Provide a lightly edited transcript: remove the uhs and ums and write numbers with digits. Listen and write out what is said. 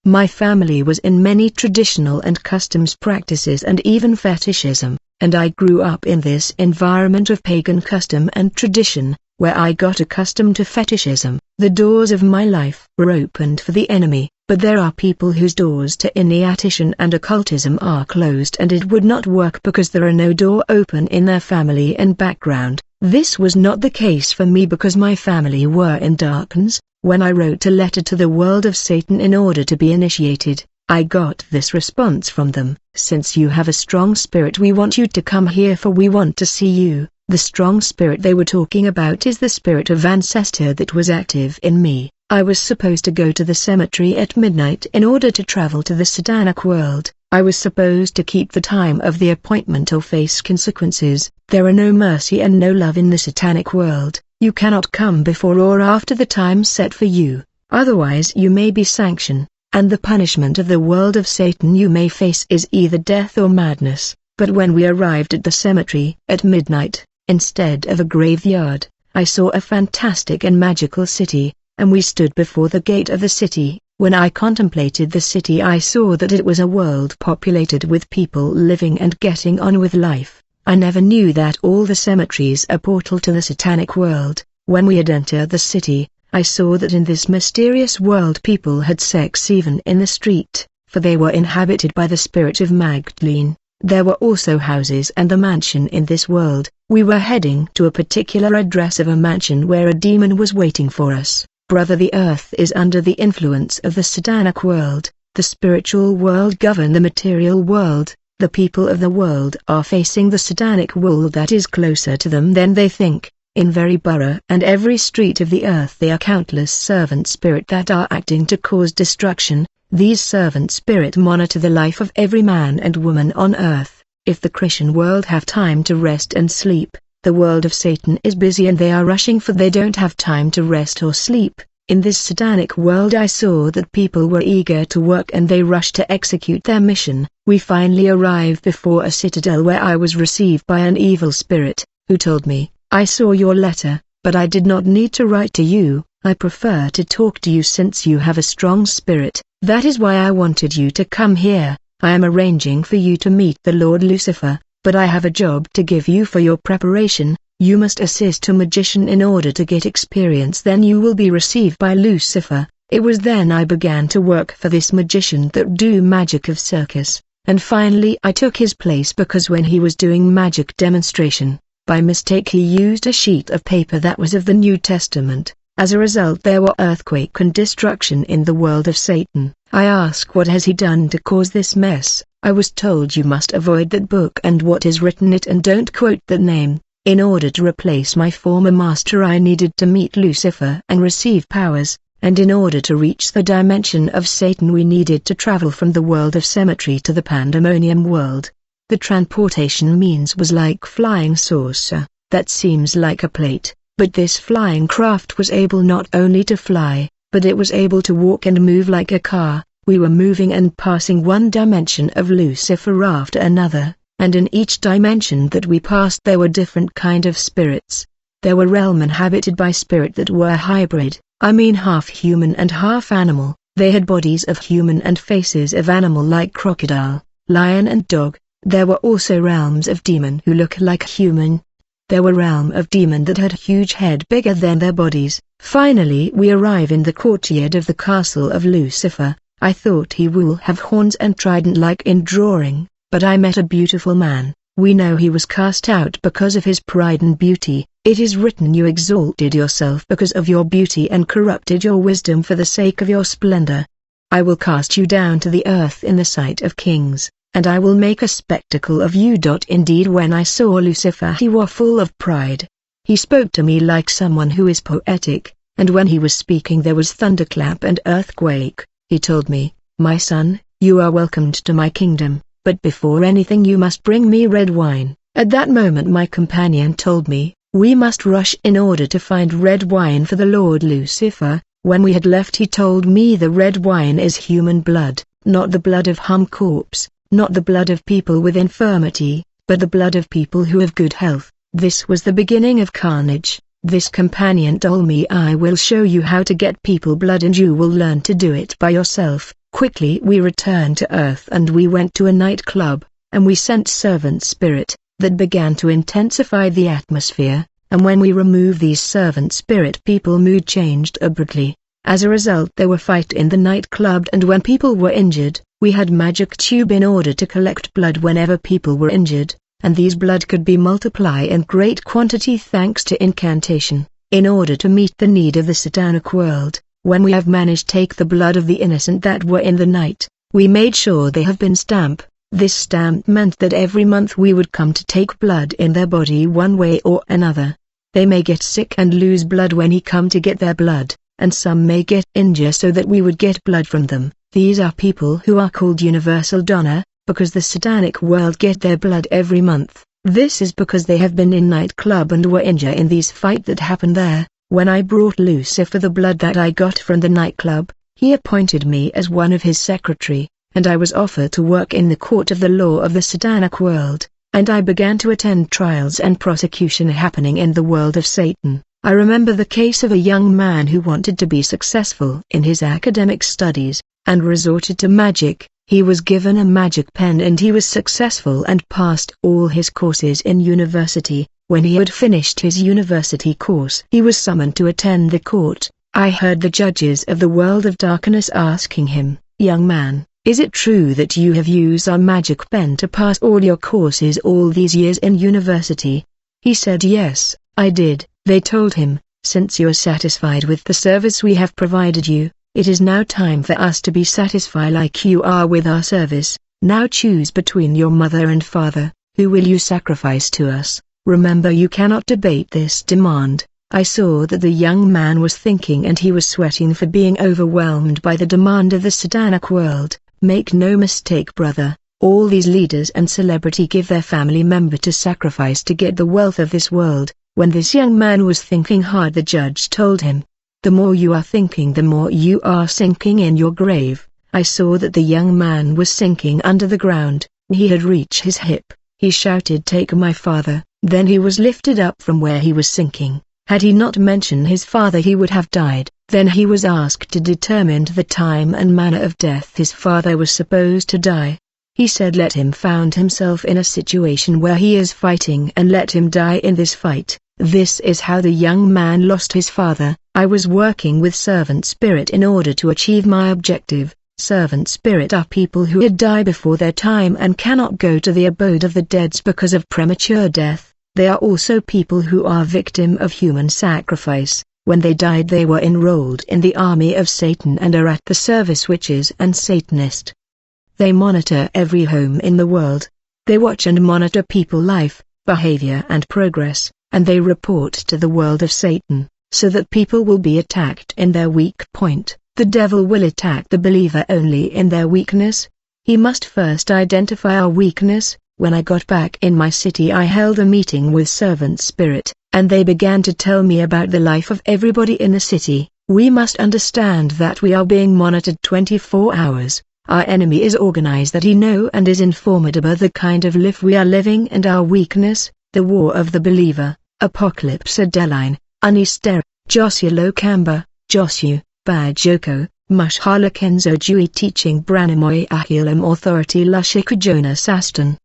My family was in many traditional and customs practices and even fetishism, and I grew up in this environment of pagan custom and tradition, where I got accustomed to fetishism. The doors of my life were opened for the enemy, but there are people whose doors to initiation and occultism are closed, and it would not work because there are no door open in their family and background. This was not the case for me because my family were in darkness. When I wrote a letter to the world of Satan in order to be initiated, I got this response from them: "Since you have a strong spirit, we want you to come here, for we want to see you." The strong spirit they were talking about is the spirit of ancestor that was active in me. I was supposed to go to the cemetery at midnight in order to travel to the Satanic world. I was supposed to keep the time of the appointment or face consequences. There are no mercy and no love in the Satanic world. You cannot come before or after the time set for you, otherwise you may be sanctioned, and the punishment of the world of Satan you may face is either death or madness. But when we arrived at the cemetery at midnight, instead of a graveyard, I saw a fantastic and magical city, and we stood before the gate of the city. When I contemplated the city, I saw that it was a world populated with people living and getting on with life. I never knew that all the cemeteries are a portal to the Satanic world. When we had entered the city, I saw that in this mysterious world people had sex even in the street, for they were inhabited by the spirit of Magdalene. There were also houses and a mansion in this world. We were heading to a particular address of a mansion where a demon was waiting for us. Brother, the earth is under the influence of the Satanic world. The spiritual world governs the material world. The people of the world are facing the Satanic world that is closer to them than they think. In every borough and every street of the earth there are countless servant spirits that are acting to cause destruction. These servant spirits monitor the life of every man and woman on earth. If the Christian world have time to rest and sleep, the world of Satan is busy and they are rushing, for they don't have time to rest or sleep. In this Satanic world I saw that people were eager to work and they rushed to execute their mission. We finally arrived before a citadel where I was received by an evil spirit, who told me, "I saw your letter, but I did not need to write to you. I prefer to talk to you since you have a strong spirit. That is why I wanted you to come here. I am arranging for you to meet the Lord Lucifer, but I have a job to give you for your preparation. You must assist a magician in order to get experience, then you will be received by Lucifer." It was then I began to work for this magician that do magic of circus, and finally I took his place because when he was doing magic demonstration, by mistake he used a sheet of paper that was of the New Testament. As a result there were earthquake and destruction in the world of Satan. I asked, what has he done to cause this mess? I was told, you must avoid that book and what is written in it and don't quote that name. In order to replace my former master I needed to meet Lucifer and receive powers, and in order to reach the dimension of Satan we needed to travel from the world of cemetery to the pandemonium world. The transportation means was like flying saucer. That seems like a plate, but this flying craft was able not only to fly, but it was able to walk and move like a car. We were moving and passing one dimension of Lucifer after another, and in each dimension that we passed there were different kind of spirits. There were realms inhabited by spirit that were hybrid, I mean half human and half animal. They had bodies of human and faces of animal like crocodile, lion and dog. There were also realms of demon who look like human. There were realm of demon that had huge head bigger than their bodies. Finally we arrive in the courtyard of the castle of Lucifer. I thought he will have horns and trident like in drawing, but I met a beautiful man. We know he was cast out because of his pride and beauty. It is written, you exalted yourself because of your beauty and corrupted your wisdom for the sake of your splendor. I will cast you down to the earth in the sight of kings, and I will make a spectacle of you. Indeed, when I saw Lucifer he was full of pride. He spoke to me like someone who is poetic, and when he was speaking there was thunderclap and earthquake. He told me, my son, you are welcomed to my kingdom, but before anything you must bring me red wine. At that moment my companion told me, we must rush in order to find red wine for the Lord Lucifer. When we had left he told me the red wine is human blood, not the blood of hum corpse, not the blood of people with infirmity, but the blood of people who have good health. This was the beginning of carnage. This companion told me, I will show you how to get people blood and you will learn to do it by yourself. Quickly we returned to Earth and we went to a nightclub, and we sent servant spirit, that began to intensify the atmosphere, and when we removed these servant spirit people mood changed abruptly. As a result there were fight in the nightclub, and when people were injured, we had magic tube in order to collect blood whenever people were injured, and these blood could be multiply in great quantity thanks to incantation, in order to meet the need of the satanic world. When we have managed take the blood of the innocent that were in the night, we made sure they have been stamped. This stamp meant that every month we would come to take blood in their body one way or another. They may get sick and lose blood when he come to get their blood, and some may get injured so that we would get blood from them. These are people who are called universal donor, because the satanic world get their blood every month. This is because they have been in nightclub and were injured in these fight that happened there. When I brought Lucifer the blood that I got from the nightclub, he appointed me as one of his secretary, and I was offered to work in the court of the law of the satanic world, and I began to attend trials and prosecution happening in the world of Satan. I remember the case of a young man who wanted to be successful in his academic studies, and resorted to magic. He was given a magic pen and he was successful and passed all his courses in university. When he had finished his university course, he was summoned to attend the court. I heard the judges of the world of darkness asking him, "Young man, is it true that you have used our magic pen to pass all your courses all these years in university?" He said, "Yes, I did." They told him, "Since you are satisfied with the service we have provided you, it is now time for us to be satisfied like you are with our service. Now choose between your mother and father, who will you sacrifice to us? Remember, you cannot debate this demand." I saw that the young man was thinking and he was sweating for being overwhelmed by the demand of the satanic world. Make no mistake, brother, all these leaders and celebrity give their family member to sacrifice to get the wealth of this world. When this young man was thinking hard, the judge told him, "The more you are thinking, the more you are sinking in your grave." I saw that the young man was sinking under the ground. He had reached his hip. He shouted, "Take my father." Then he was lifted up from where he was sinking. Had he not mentioned his father, he would have died. Then he was asked to determine the time and manner of death his father was supposed to die. He said, "Let him found himself in a situation where he is fighting and let him die in this fight." This is how the young man lost his father. I was working with servant spirit in order to achieve my objective. Servant spirit are people who had died before their time and cannot go to the abode of the dead because of premature death. They are also people who are victim of human sacrifice. When they died, they were enrolled in the army of Satan and are at the service witches and Satanist. They monitor every home in the world. They watch and monitor people life, behavior and progress, and they report to the world of Satan, so that people will be attacked in their weak point. The devil will attack the believer only in their weakness. He must first identify our weakness. When I got back in my city, I held a meeting with servant spirit, and they began to tell me about the life of everybody in the city. We must understand that we are being monitored 24 hours. Our enemy is organized that he know and is informed about the kind of life we are living and our weakness. The War of the Believer, Apocalypse Adeline, Unister, Joshua Kamba, Josu, Bajoko, Mushala Kenzo Jui Teaching Branamoy Ahilam Authority Lushika Jonas Aston.